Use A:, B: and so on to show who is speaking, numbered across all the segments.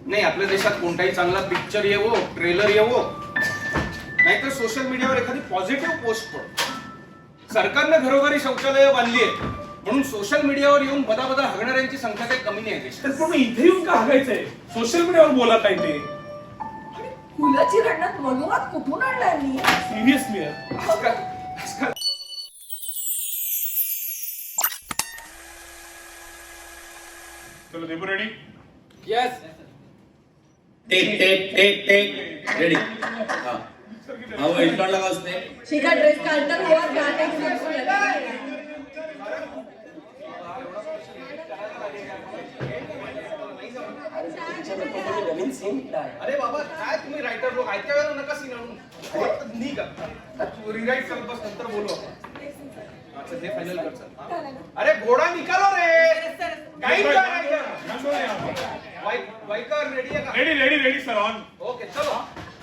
A: नाही आपल्या देशात कोणताही चांगला पिक्चर येवो, ट्रेलर येवो, नाहीतर सोशल मीडियावर एखादी पॉझिटिव्ह पोस्ट पडो. सरकारनं घरोघरी शौचालय बांधली आहे म्हणून सोशल मीडियावर येऊन बदा हगणाऱ्यांची संख्या काही कमी नाही आहे.
B: तर पण इथे येऊन का हागायचंय? सोशल मीडियावर बोला काय ते.
C: मुलाची रडण्यात मनोवाद कुठून आणलाय मी?
B: सिरियसली चलो Debu ready?
A: Yes.
D: Take ready. हा वेलकॉर्ड लगा उसने.
C: शिका ड्रेस काढतात तेव्हा गाणे सुरू.
A: अरे बाबा काय तुम्ही रायटर लोक ऐका वेळेला नका सीन आणून निघा. रिराईट करत बस नंतर बोलू आपण. अच्छा हे फायनल कर सर. अरे घोडा निकालो रे. काही वाईकर रेडी आहे का?
B: Ready sir on.
A: ओके चलो.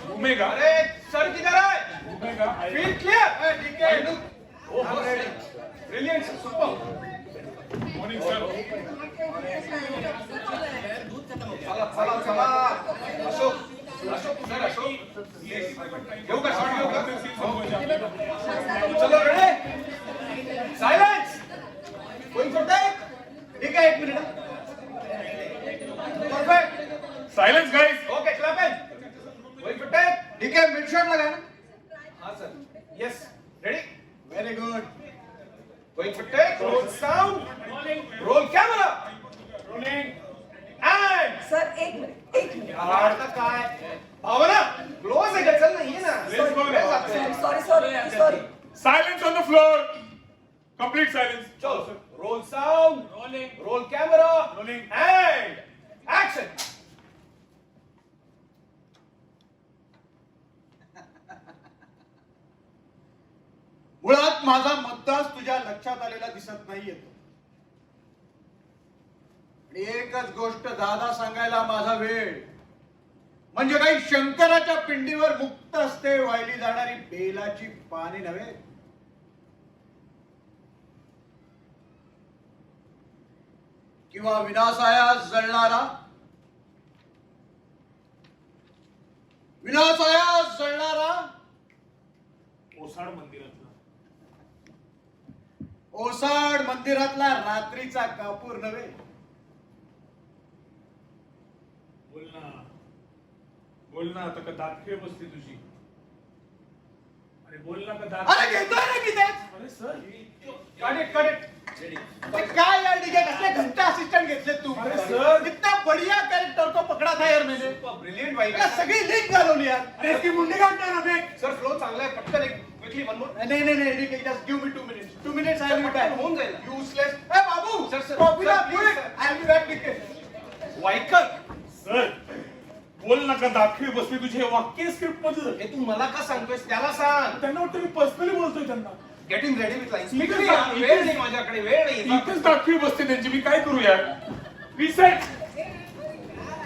B: घूमेगा.
A: अरे सर किधर है?
B: घूमेगा.
A: Feel clear. ठीक है. ओह ब्रिलियंट सुपर.
B: Morning sir.
A: चला अशोक सर अशोक घेऊ का शॉट घेऊ का? चलो ready silence going for take. ठीक आहे 1 minute. Perfect
B: silence guys.
A: Okay clap in going for take. ठीक आहे मिड शॉट लगा ना. हां sir yes ready very good going for take. Roll sound roll camera rolling and
C: sir एक मिनिट.
A: आता काय भावना क्लोज आहे का? चल ना ये ना.
B: Let's go now.
C: Sorry.
B: Silence on the floor. Complete silence.
A: चलो roll sound rolling roll camera
B: rolling
A: and action.
E: मुळात माझा मुद्दाच तुझ्या लक्षात आलेला दिसत नाहीये. आणि एकच गोष्ट दादा सांगायला माझा वेळ म्हणजे काही शंकराच्या पिंडीवर मुक्त असते वाहिली जाणारी बेलाची पाने नव्हे. किंवा विनाशायास जळणारा
B: ओसाड मंदिरातला.
E: ओसाड मंदिरातला रात्रीचा कापूर नव्हे.
B: बोल ना आता का दात बसते तुझी. अरे बोल ना का दात.
E: अरे घेतोय ना किती.
B: अरे सर
A: करेक्ट
E: काय यार ठीक है कसले घंटा असिस्टेंट घेतले तू.
B: अरे सर.
E: इतना बढ़िया कैरेक्टर को पकड़ा था यार मैंने.
A: ब्रिलियंट भाई.
E: अरे सगळी लिंक घालवली यार.
B: अरे ती मुंडी काढणार ना देख.
A: सर फ्लो चांगला आहे. पटकन एक क्विकली वन मोर.
E: नहीं ठीक है just give me 2 minutes. 2 minutes I will be back.
A: होऊन जाईल.
E: यूजलेस. ए बाबू
A: सर,
E: कॉफी ला
A: sir, please,
E: quick. I will be back. ठीक है
A: वाईकर
B: सर बोल ना का दाखवी बसली तुझे वाक्य स्क्रिप्ट मध्ये.
A: हे तू मला का सांगतोयस त्याला सांग.
B: त्यांना वाटतं मी पर्सनली बोलतोय त्यांना.
A: Getting ready with lines.
B: इथेच-
A: वेळ नाही माझ्याकडे वेळ नाही.
B: इथेच दाखवी बसते त्यांची. मी काय करू यार. रिसेट.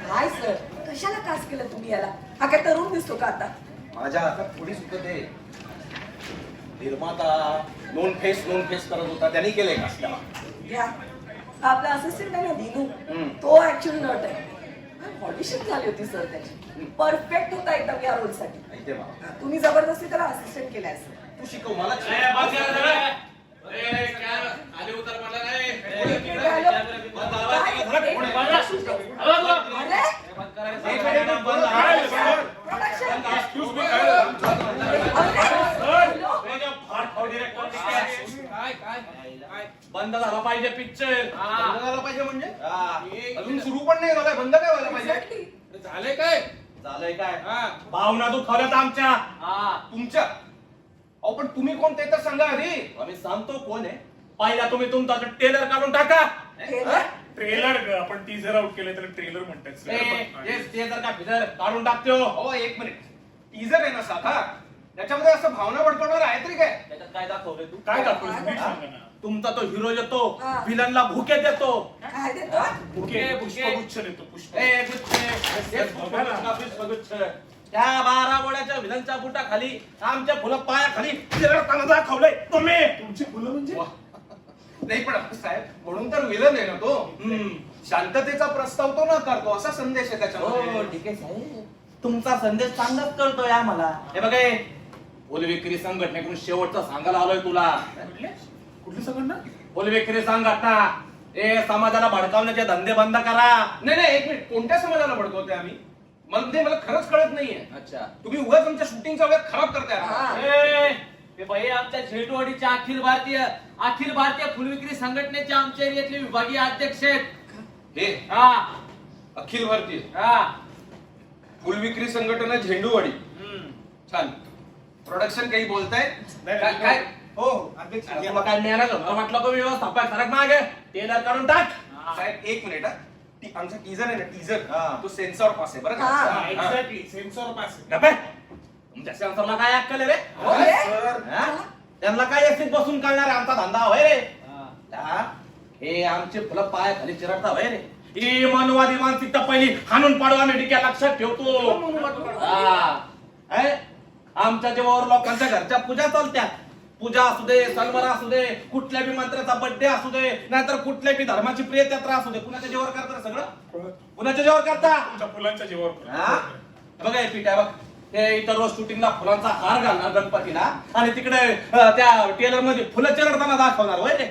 C: काय सर कशाला कास केलं तुम्ही याला? हा काय तरुण दिसतो का आता?
A: माझ्या हातात थोडी सुद्धा ते निर्माता नोन फेस करत होता त्यांनी केलंय का त्याला.
C: घ्या आपला असिस्टंट आहे ना दिनू
A: हम्म.
C: तो ऍक्च्युअली नट आहे. ऑडिशन झाली होती सर त्याची. परफेक्ट होता एकदम या रोल साठी.
A: माहितीये मला.
C: तुम्ही जबरदस्ती त्याला असिस्टंट केलाय सर.
A: तू शिकव मला.
D: बंद झाला पाहिजे पिक्चर.
A: बंद झाला पाहिजे म्हणजे अजून सुरू पण नाही झालाय. बंद काय व्हायला पाहिजे.
D: झालंय काय?
A: झालंय काय
D: भावना दुखावल्यात आमच्या.
A: तुमच्या. अहो पण तुम्ही कोण ते तर सांगा आधी.
D: आम्ही सांगतो कोण आहे. पहिला तुम्ही तुमचा टेलर काढून टाका.
B: ट्रेलर आपण टीजर आउट केलं तर ट्रेलर म्हणतात.
D: टेलर का फिजर काढून टाकतो.
A: हो 1 मिनिट. टीजर आहे ना साधा. त्याच्यामध्ये असं भावना बडबडणार आहे तरी काय.
D: त्याच्यात काय दाखवलंय तू?
B: काय दाखवलं नीट सांगा ना.
D: तुमचा तो हिरो येतो
C: हा.
D: विलनला भुके देतो.
C: काय देतो?
B: Bouquet
D: bouquet.
B: पुष्पगुच्छ देतो. पुष्प.
D: ए, गुच्छ.
B: बघा ना.
D: पुष्पगुच्छ. त्या 12 बोड्याच्या विलनच्या बुटाखाली आमच्या फुलं पायाखाली चिरडताना दाखवलंय तुम्ही.
B: तुमची फुलं म्हणजे
A: नाही पण साहेब म्हणून तर विलन आहे ना तो. शांततेचा प्रस्ताव तो न करतो असा संदेश आहे
D: हो
A: त्याच्यामध्ये.
D: ठीक आहे साहेब, तुमचा संदेश चांगलाच कळतोय आम्हाला. हे बघे, फुल विक्री संघटनेकडून शेवटचं सांगायला आलोय तुला.
B: कुठली संघटना?
D: फुल विक्री संघटना हे समाजाला भडकावण्याचे धंदे बंद करा.
A: नाही एक मिनिट, कोणत्या समाजाला भडकवते आम्ही? मला खरंच कळत नाहीये.
D: अच्छा,
A: तुम्ही उगाच आमच्या शूटिंगचा वेळ खराब करताय.
F: हे बाई आमच्या झेंडूवाडीच्या अखिल भारतीय फुलविक्री संघटनेचे आमच्या एरियातले विभागीय अध्यक्ष आहेत.
A: हे
F: हा
A: अखिल भारतीय
F: हा
A: फुल विक्री संघटना झेंडूवाडी. छान. प्रोडक्शन काही बोलताय? काय? हो अध्यक्ष.
D: मग काय मिळालं म्हटलं का व्यवस्थापक सरक मागे टेलर काढून टाक.
A: साहेब एक मिनिट हा. आमचा टीजर आहे ना, टीजर
D: हा.
A: तो सेन्सॉर पास आहे बरं का?
C: हा.
A: हा.
B: Exactly censor pass.
D: गप्पे. तुमच्या सेन्सरला काय अक्कल आहे रे?
C: अरे,
A: सर,
D: हा? त्यांना काय एसीत बसून कळणार आहे आमचा धंदा होय रे? हा? हे आमचे फुलं पाय खाली चिरडता होय रे? ही मनवादी मानसिकता पहिली हाणून पाडू आम्ही डिक्या लक्षात ठेवतो. हा. हे? आमच्या जेव्हावर लोकांच्या घरच्या पूजा चालत्या, पूजा असू दे, सलवार असू दे, कुठल्या बी मंत्र्याचा बर्थडे असू दे, नाहीतर कुठल्या बी धर्माची प्रिय यात्रा असू दे, कुणाच्या जेव्हावर करता सगळं? कुणाच्या जेव्हावर करता?
B: तुमच्या फुलांच्या जीवावर.
D: हा? बघा हे पीठ आहे बघ, हे इतर रोज शूटिंगला फुलांचा हार घालणार गणपतीला आणि तिकडे त्या टेलर मध्ये फुलं चिरडताना दाखवणार होय रे?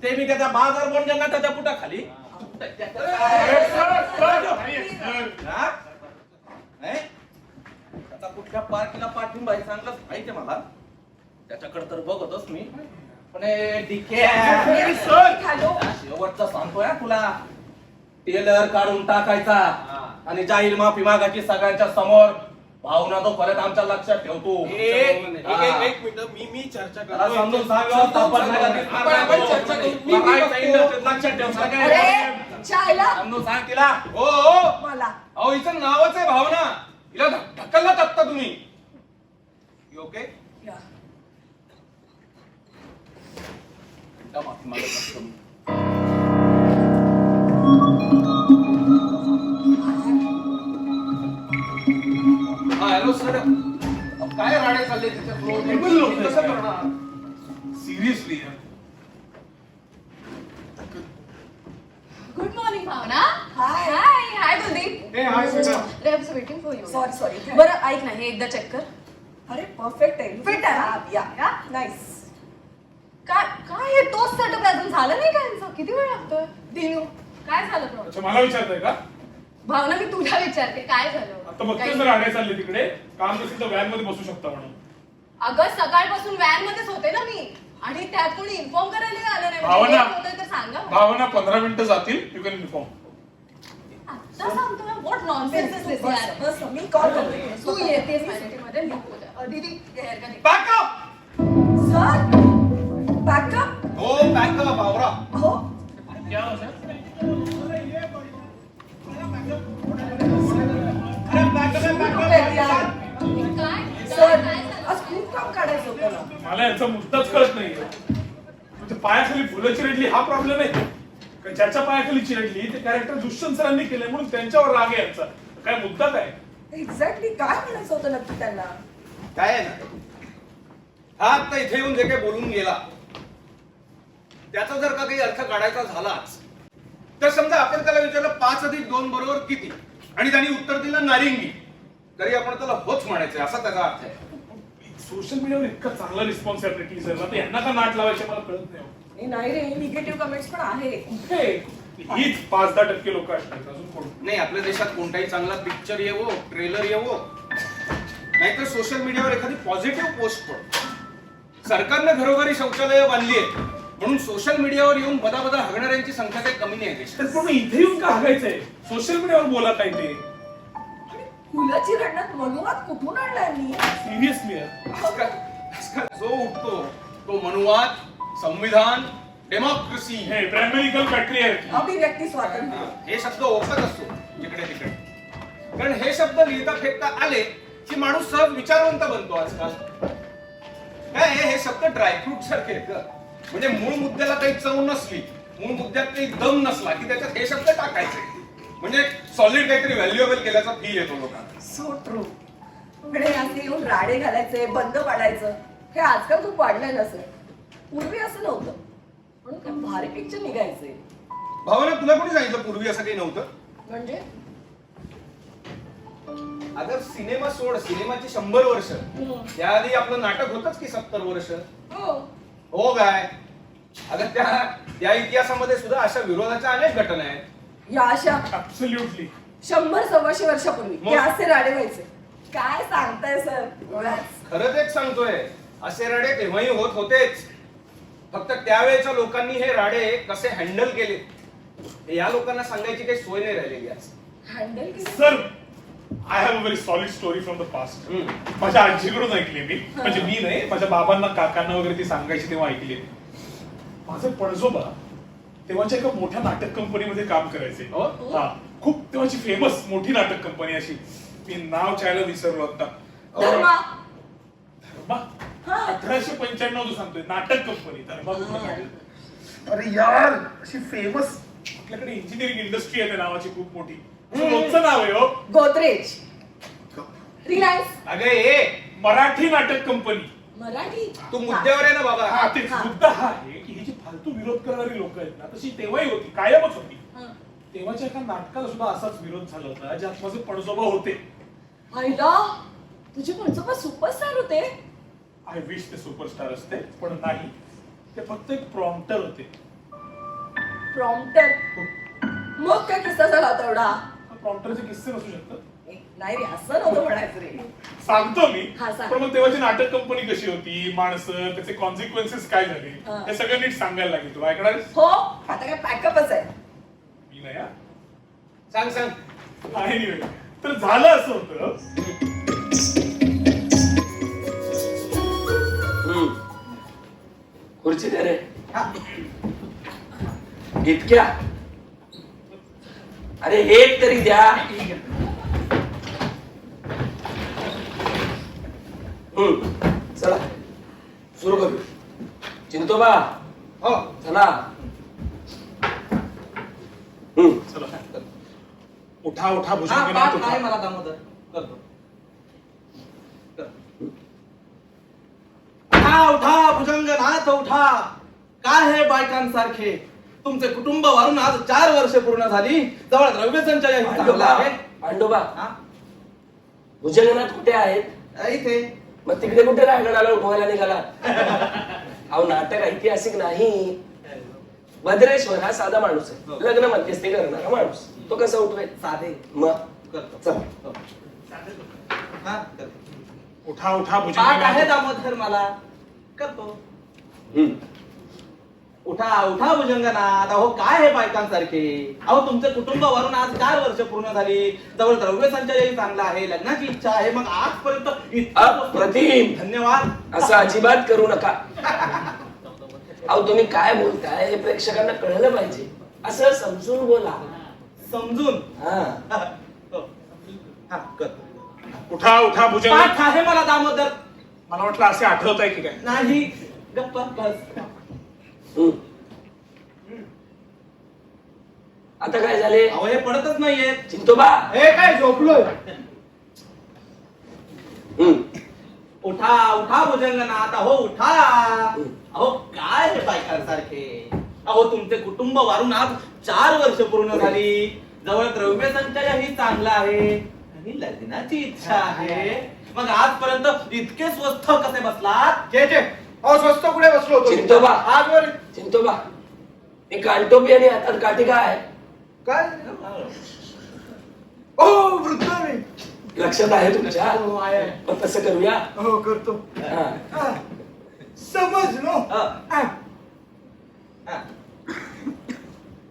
D: ते मी त्याच्या बाजार बोंड त्याच्या पुटाखाली. हा? हे? त्याचा कुठल्या पार्टीला पाठिंबा आहे चांगलंच माहिती आहे मला, त्याच्याकडे तर बघतोच मी. पण हे डिके
C: हॅलो.
D: शेवटचं सांगतोय हा तुला, टेलर काढून टाकायचा आणि जाहीर माफी मागायची सगळ्यांच्या समोर. भावना तो परत आमच्या लक्षात ठेवतो.
A: एक मिनिट, मी चर्चा
D: त्याला समजून सांग व्यवस्थापन नाही का दिसणार नाही.
A: आपण चर्चा करू. मी
D: बघायचं
A: बघतो.
D: इंडस्ट्रीत लक्षात ठेव सगळ्यांनी.
C: अरे चायला
D: समजून सांग तिला.
A: हो हो.
C: मला
A: अहो हिचं नावच आहे भावना. हिला ढकलला टाकता तुम्ही. You okay?
C: या.
A: माफी मागत असतो मी. हा हॅलो सर, काय राडे चालले तिच्या फ्लोअर? कसं करणार?
B: Seriously
G: Good morning, Bhavna.
C: Hi.
G: Hi, Kuldeep.
A: Hey, hi, Sita.
G: I was waiting for you.
C: Sorry
G: बरं ऐक ना, हे एकदा चेक कर.
C: अरे परफेक्ट आहे.
G: Fit आहे ना?
C: या
G: या?
C: नाईस.
G: काय काय हे तोच सेटअप अजून झालं नाही का यांचं? किती वेळ लागतोय? दिनू, काय झालं प्रॉब्लेम?
B: अच्छा मला विचारताय का?
G: भावना, मी तुला विचारते काय झालं?
B: आता बघतोय
G: काही-
B: जर आडे चालले तिकडे, काम नसेल तर व्हॅन मध्ये बसू शकता म्हणून.
G: अगं सकाळपासून व्हॅन मध्येच होते ना मी, आणि त्यात कोणी इन्फॉर्म करायला आलं नाही.
B: भावना.
G: late होतंय तर सांगा.
B: भावना 15 मिनिटं जातील. You can inform.
G: आता सांगतोय, व्हॉट नॉनसेन्स इज दिस यार.
C: बस मी कॉल करते.
G: तू येतेस माझ्या टीममध्ये, मी होते. दीदी हेअर का
A: Back up!
C: Sir backup.
A: हो back up, भावरा.
C: हो
G: काय
C: सर
G: काय झालं?
C: आज खूप काम काढायचं होतं ना.
B: मला याचा मुद्दाच कळत नाहीये. तुझ्या पायाखाली फुलं चिरडली हा प्रॉब्लेम आहे का? ज्याच्या पायाखाली चिरडली ते कॅरेक्टर दुष्यंत सरांनी केलंय म्हणून त्यांच्यावर राग आहे यांचा. काय मुद्दा काय?
C: एक्झॅक्टली काय म्हणायचं होतं नक्की त्यांना?
A: काय आहे ना, हा आता इथे येऊन जे काही बोलून गेला त्याचा जर का काही अर्थ काढायचा झालाच तर समजा आपण त्याला विचारलं 5 अधिक 2 बरोबर किती, आणि त्यांनी उत्तर दिलं नारिंगी, तरी आपण त्याला होच म्हणायचंय असा त्याचा अर्थ आहे.
B: सोशल मीडियावर इतका चांगला रिस्पॉन्स आहे आपल्या टीजरला, तर यांना का नाट लावायचे मला कळत नाही.
C: नाही रे, निगेटिव्ह कमेंट्स पण आहेत.
B: कुठे हीच 5-10% लोक असतात, अजून कोण?
A: नाही, आपल्या देशात कोणताही चांगला पिक्चर येवो, ट्रेलर येवो, नाहीतर सोशल मीडियावर एखादी पॉझिटिव्ह पोस्ट पडतो. सरकारनं घरोघरी शौचालय बांधली आहेत म्हणून सोशल मीडियावर येऊन बदाबदा हगणाऱ्यांची संख्या काही कमी नाही आहे
B: तर पण इथे येऊन का हागायचंय? सोशल मीडियावर बोला काय ते.
C: फुलाची रडण्यात मनुवाद कुठून आणलाय मी?
B: सिरियसली
A: आजकाल जो उठतो तो मनुवाद, संविधान, डेमोक्रेसी,
B: हे ब्रह्मनिकल पॅट्रियार्की.
C: अभिव्यक्ती स्वातंत्र्य.
A: हे शब्द ओळखत असतो जिकडे तिकडे, कारण हे शब्द लिहिता फेकता आले की माणूस सहज विचारवंत बनतो. आजकाल काय हे शब्द ड्रायफ्रूट सारखे आहेत ग. म्हणजे मूळ मुद्द्याला काही चव नसली, मूळ मुद्द्यात काही दम नसला की त्याच्यात हे शब्द टाकायचे, म्हणजे सॉलिड काहीतरी व्हॅल्युएबल केल्याचा फील येतो लोकांना.
C: So true. पण हे असे येऊन राडे घालायचे, बंद पाडायचं, हे आजकाल खूप वाढलंय नसेल. पूर्वी असं नव्हतं म्हणून काय भारी पिक्चर निघायचे.
A: भावना तुला कोणी सांगितलं पूर्वी असं काही नव्हतं?
C: म्हणजे
A: अगं सिनेमा सोड, सिनेमाची 100 वर्ष, त्याआधी आपलं नाटक होतच की 70 वर्ष.
C: हो
A: हो काय? अगं त्या इतिहासामध्ये सुद्धा अशा विरोधाच्या अनेक घटना आहेत.
C: या अशा
B: ऍब्सोल्युटली
C: 100-125 वर्षापूर्वी
A: मग?
C: ते असे राडे व्हायचे. काय सांगताय सर?
A: खरं तेच सांगतोय, असे राडे तेव्हाही होत होतेच. फक्त त्यावेळेच्या लोकांनी हे राडे कसे हँडल केले हे या लोकांना सांगायची काही सोय नाही राहिलेली आज.
C: हँडल केलं
B: sir, I have a very solid story from the past. माझ्या आजीकडून ऐकली मी, म्हणजे मी नाही, माझ्या बाबांना काकांना वगैरे ती सांगायची तेव्हा ऐकली. माझे पणजोबा तेव्हाच्या एका मोठ्या नाटक कंपनीमध्ये काम करायचे.
A: हो?
B: हा, खूप तेव्हाची फेमस मोठी नाटक कंपनी अशी, मी नाव चायला विसरलो आता.
C: धर्मा
B: धर्मा? 1895 सांगतोय, नाटक कंपनी धर्मा कुठलं नाटक? अरे यार, अशी फेमस आपल्याकडे इंजिनिअरिंग इंडस्ट्री आहे त्या नावाची खूप मोठी. असं रोजचं नाव आहे हो.
C: गोदरेज रिलायन्स
A: अगं हे
B: मराठी नाटक कंपनी.
C: मराठी
A: तू मुद्द्यावर आहे ना बाबा.
B: हा, तेच
C: हा.
B: मुद्दा हा आहे की ही जी फालतू विरोध करणारी लोक आहेत ना, तशी तेव्हाही होती, कायमच होती.
C: हा.
B: तेव्हाच्या एका नाटकाला सुद्धा असाच विरोध झाला होता, ज्यात माझे पणजोबा होते.
C: आईला तुझे पणजोबा सुपरस्टार होते.
B: आय विश ते सुपरस्टार असते, पण नाही, ते फक्त एक प्रॉम्प्टर होते.
C: प्रॉम्प्टर. मग काय किस्सा झाला होता एवढा?
B: प्रॉम्प्टरचे किस्से नसू शकतात.
C: नाही रे, असं नव्हतं म्हणायचं रे.
B: सांगतो मी.
C: हा, सांग.
B: पण मग तेव्हाची नाटक कंपनी कशी होती, माणसं, त्याचे कॉन्सिक्वेन्सेस काय झाले,
C: हा.
B: हे सगळं नीट सांगायला लागेल. तुला ऐकणार आहेस?
C: हो, आता काय पॅकअपच आहे.
B: मी नाही हा.
A: सांग सांग.
B: Anyway, तर झालं असं होतं.
H: खुर्ची दे रे. इतक्या? अरे एक तरी द्या. चला सुरू करू. चिंतोबा
A: हो
H: चला.
B: चला. उठा उठा
D: हा,
B: भुजंगनाथ
D: पाठ
B: उठा.
D: आहे मला दामोदर. करतो. उठा उठा भुजंगनाथ उठा. काय हे बायकांसारखे? तुमचे कुटुंब वारून आज 4 वर्ष पूर्ण झाली. जवळ द्रव्य संचय
H: पांडोबा
D: आहे.
H: पांडोबा
D: हा?
H: भुजंगनाथ कुठे आहेत?
D: इथे
H: मग तिकडे कुठे रायगडाला उठवायला निघाला? अहो नाटक ऐतिहासिक नाही. भद्रेश्वर हा साधा माणूस आहे, लग्न मध्यस्थी करणारा माणूस. तो कसा उठवेल?
D: साधे
H: मग
D: करतो.
H: चला.
D: हा, करतो.
B: उठा उठा
D: पाठ आहे
B: भुजंगनाथ.
D: दामोदर मला. करतो. उठा उठा भुजंगनाथ. अहो काय हे बायकांसारखे? अहो तुमचे कुटुंब वरून आज 4 वर्ष पूर्ण झाली. जवळ द्रव्य संचयही चांगला आहे, लग्नाची इच्छा आहे. मग आजपर्यंत इतकं
H: अप्रतिम.
D: धन्यवाद.
H: असं अजिबात करू नका. अहो तुम्ही काय बोलताय हे प्रेक्षकांना कळलं पाहिजे. असं समजून बोला.
D: समजून
H: हा.
D: हो. हा, करतो.
B: उठा उठा
D: पाठ
B: भुजंगनाथ.
D: आहे मला दामोदर.
B: मला वाटलं असे आठवत आहे की काय.
D: नाही गप्पा बस.
H: आता काय झाले?
D: अहो हे पडतच नाहीये.
H: चिंतोबा
E: हे काय झोपलोय?
D: उठा उठा भुजंगनाथ. अहो उठा. अहो काय हे बायकांसारखे? अहो तुमचे कुटुंब वारून आज 4 वर्ष पूर्ण झाली. जवळ द्रव्य संचय ही चांगला आहे आणि लग्नाची इच्छा आहे. मग आजपर्यंत इतके स्वस्थ कसे बसलात?
E: जे अहो स्वस्त कुठे बसलो होतो?
H: चिंतोबा.
E: आजवर
H: चिंतोबा मी कानटोपी आणि हातात काठी काय?
E: काय? ओ वृद्ध मी.
H: लक्षात आहे तुमच्या?
E: हो, आहे.
H: मग तसं करूया.
E: हो करतो.
H: हा.
E: समजलो.
D: हा.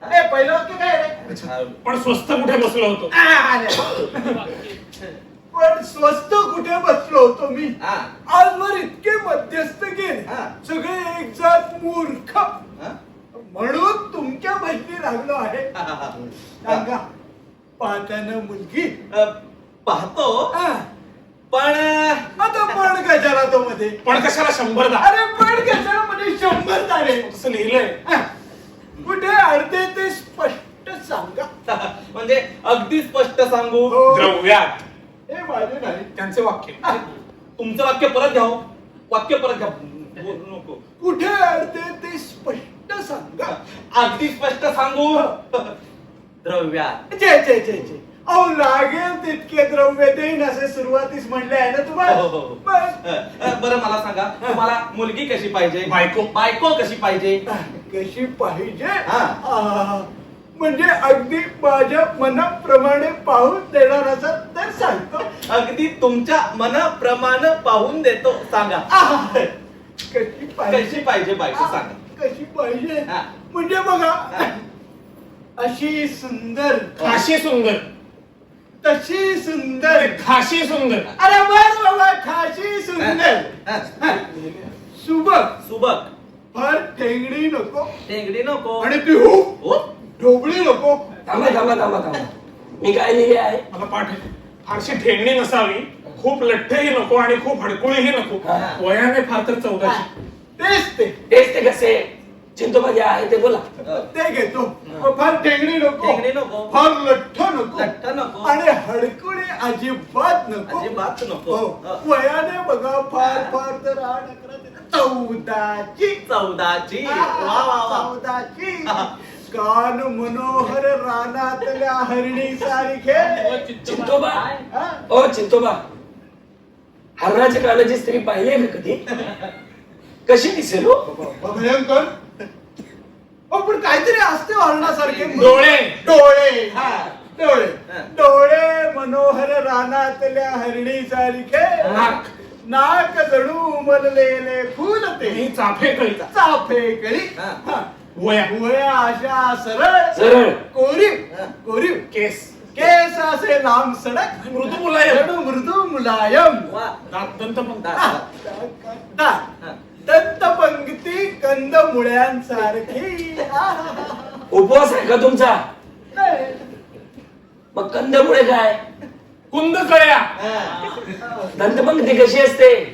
E: अरे पहिलं वाक्य काय रे?
B: पण स्वस्त कुठे बसलो होतो?
E: पण स्वस्त कुठे बसलो होतो मी?
D: हा.
E: आजवर इतके मध्यस्थ गेले,
D: हा.
E: सगळे एक जात मूर्ख,
D: हा?
E: म्हणून तुमच्या भजनी लागलो आहे. सांगा, पाहताना मुलगी
D: पाहतो
E: हा.
D: पण
E: आता पण कशाला तो मध्ये?
B: पण कशाला 100 दा?
E: अरे पण कशाला मध्ये 100 तारे?
B: तसं लिहिलंय.
E: हा. कुठे अडते ते स्पष्ट सांगा.
D: म्हणजे अगदी स्पष्ट सांगू.
E: हो.
B: द्रव्यात.
E: हे माझे नाही.
B: त्यांचे वाक्य.
D: तुमचं वाक्य परत घ्या हो. वाक्य परत घ्या. बोलू नको.
E: कुठे अडते ते स्पष्ट स्पष्ट सांगा.
D: अगदी स्पष्ट सांगू द्रव्यात.
E: जे जे जे जे अहो लागेल तितके द्रव्य देईन असे सुरुवातीस म्हणले आहे ना तुम्हाला.
D: हो, हो, हो.
E: बस.
D: बरं मला सांगा तुम्हाला मुलगी कशी पाहिजे?
B: बायको.
D: बायको कशी पाहिजे?
E: कशी पाहिजे?
D: हा.
E: म्हणजे अगदी माझ्या मनाप्रमाणे पाहून देणार असं तर सांगतो.
D: अगदी तुमच्या मनाप्रमाणे पाहून देतो. सांगा
E: कशी
D: कशी पाहिजे बायको सांगा.
E: कशी पाहिजे
D: हा.
E: म्हणजे बघा अशी सुंदर,
B: खाशी सुंदर,
E: तशी सुंदर,
B: खाशी सुंदर.
E: अरे बर बाबा खाशी सुंदर, सुबक,
D: सुबक,
E: फार ठेंगडी नको
D: टेंगडी नको.
E: आणि ती हो
D: हो?
E: ढोबळी नको.
H: थांबा थांबा थांबा थांबा. मी काय लिहिले आहे?
B: मला पाठ आहे. फारशी ठेंगणी नसावी, खूप लठ्ठही नको आणि खूप हडकुळीही नको.
H: हा.
B: वयाने फार तर 14ची.
E: तेच ते
H: तेच ते कसे चिंतोबा जे आहे ते बोला.
E: ते घेतो. फार ठेंगडी नको,
D: टेंगडी नको.
E: फार लठ्ठ नको,
D: लठ्ठ नको.
E: आणि हडकुळी अजिबात नको.
D: अजिबात नको.
E: हो. वयाने बघा फार फार तर 14ची.
D: 14ची. वा वा वा.
E: 14ची. कान मनोहर रानातल्या हरणी सारखे.
H: चिंतोबा,
E: हा?
H: ओ चिंतोबा, हरणाच्या कानाची स्त्री पाहिली आहे का कधी? कशी दिसेल हो?
E: भयंकर. हो पण काहीतरी असते हरणासारखे
B: डोळे.
E: डोळे. हा डोळे.
D: हा.
E: डोळे मनोहर रानातल्या हरणी सारखे.
B: नाक.
E: नाक जणू उमललेले फुल ते.
B: ही चाफेकळी.
E: चाफेकळी.
D: हा.
B: वया.
E: भुवया अशा सरळ
H: सरळ.
E: कोरीव कोरीव.
B: केस.
E: केस असे लांब सडक.
B: मृदू मुलायम.
E: जणू मृदू मुलायम.
D: वा.
B: दात दंत
E: दंतपंक्ती कंद मुळ्यांसारखी.
H: उपवास आहे का तुमचा?
E: नाही.
H: मग कंदमुळे काय?
B: कुंद कळ्या.
H: दंतपंक्ती कशी असते?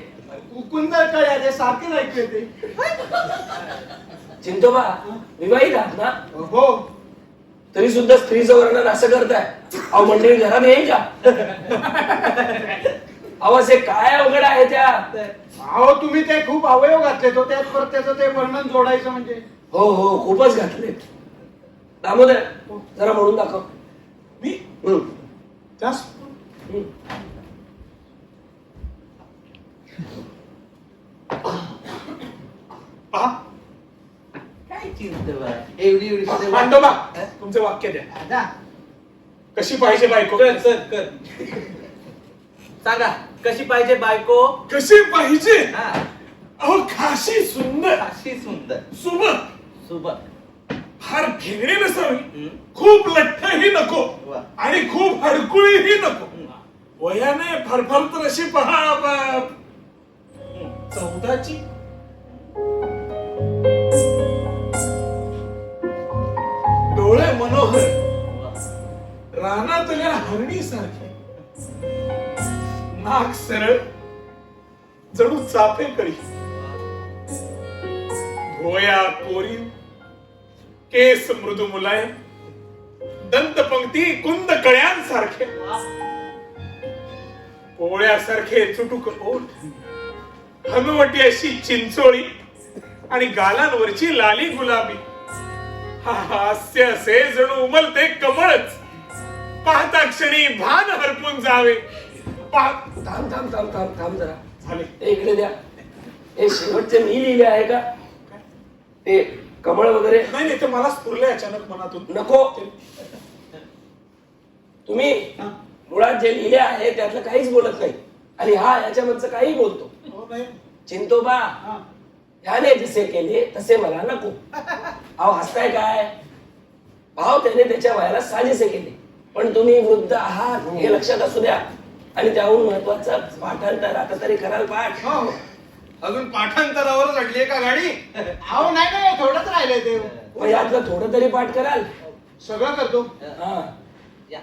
E: कुंद कळ्या ते सारखे ऐकू येते.
H: चिंतोबा विवाहित आहात ना?
E: हो.
H: तरी सुद्धा स्त्रीचं वर्णन असं करताय. अहो मंडळी घरात येईल का? अहो असे काय अवघड आहे त्या?
E: अहो तुम्ही ते खूप अवयव घातले तो त्यात परत त्याचं ते वर्णन जोडायचं म्हणजे.
H: हो हो खूपच घातले. दामोदर जरा म्हणून दाखव.
B: मी
H: हम्म.
B: त्यास
H: हम्म.
B: पहा.
D: काय चिंता एवढी एवढी सुद्धा-
B: पांडोबा तुमचे वाक्य द्या.
E: जा.
B: कशी पाहिजे बायको?
D: कर. सांगा कशी पाहिजे बायको?
B: कशी पाहिजे?
D: हा.
B: अहो खाशी सुंदर,
D: अशी सुंदर,
B: सुबक,
D: सुबक,
B: फार ठेंगणी नसावी,
D: हम्म.
B: खूप लठ्ठही नको
D: वा.
B: आणि खूप हडकुळीही नको. वयाने फरफर तर अशी पहा 14ची. डोळे मनोहर रानातल्या हरणी सारखे. नाक सरळ जणू चाफेकळी. भुवया कोरीव, केस मृदू मुलायम, दंतपंक्ती कुंद कळ्यांसारखे. पोळ्यासारखे चुटुक ओठ, हनुवटी अशी चिंचोळी आणि गालांवरची लाली गुलाबी. हास्य असे जणू उमलते कमळच. पाहता क्षणी भान हरपून जावे.
H: थांब थांब थांब थांब थांब जरा.
B: झाले.
H: हे इकडे द्या. हे शेवटचे मी लिहिले आहे का? ते कमळ वगैरे
B: नाही नाही ते मला स्फुरले अचानक मनातून.
H: नको. तुम्ही मुळात जे लिहिले आहे त्यातलं काहीच बोलत नाही आणि हा याच्यामधचं काही बोलतो.
B: हो, नाही.
H: चिंतोबा ह्याने जसे केले तसे मला नको. अहो हसताय काय? भाव त्याने त्याच्या वयाला साजेसे केले पण तुम्ही वृद्ध आहात हे लक्षात असू द्या. आणि त्याहून महत्वाचं पाठांतर आता तरी कराल पाठ.
E: हो.
A: अजून पाठांतरावर चढलीये का गाडी?
E: अहो नाही थोडंच राहिलंय ते.
H: मग यातलं थोडं तरी पाठ कराल.
E: सगळं करतो.
H: हा
D: या.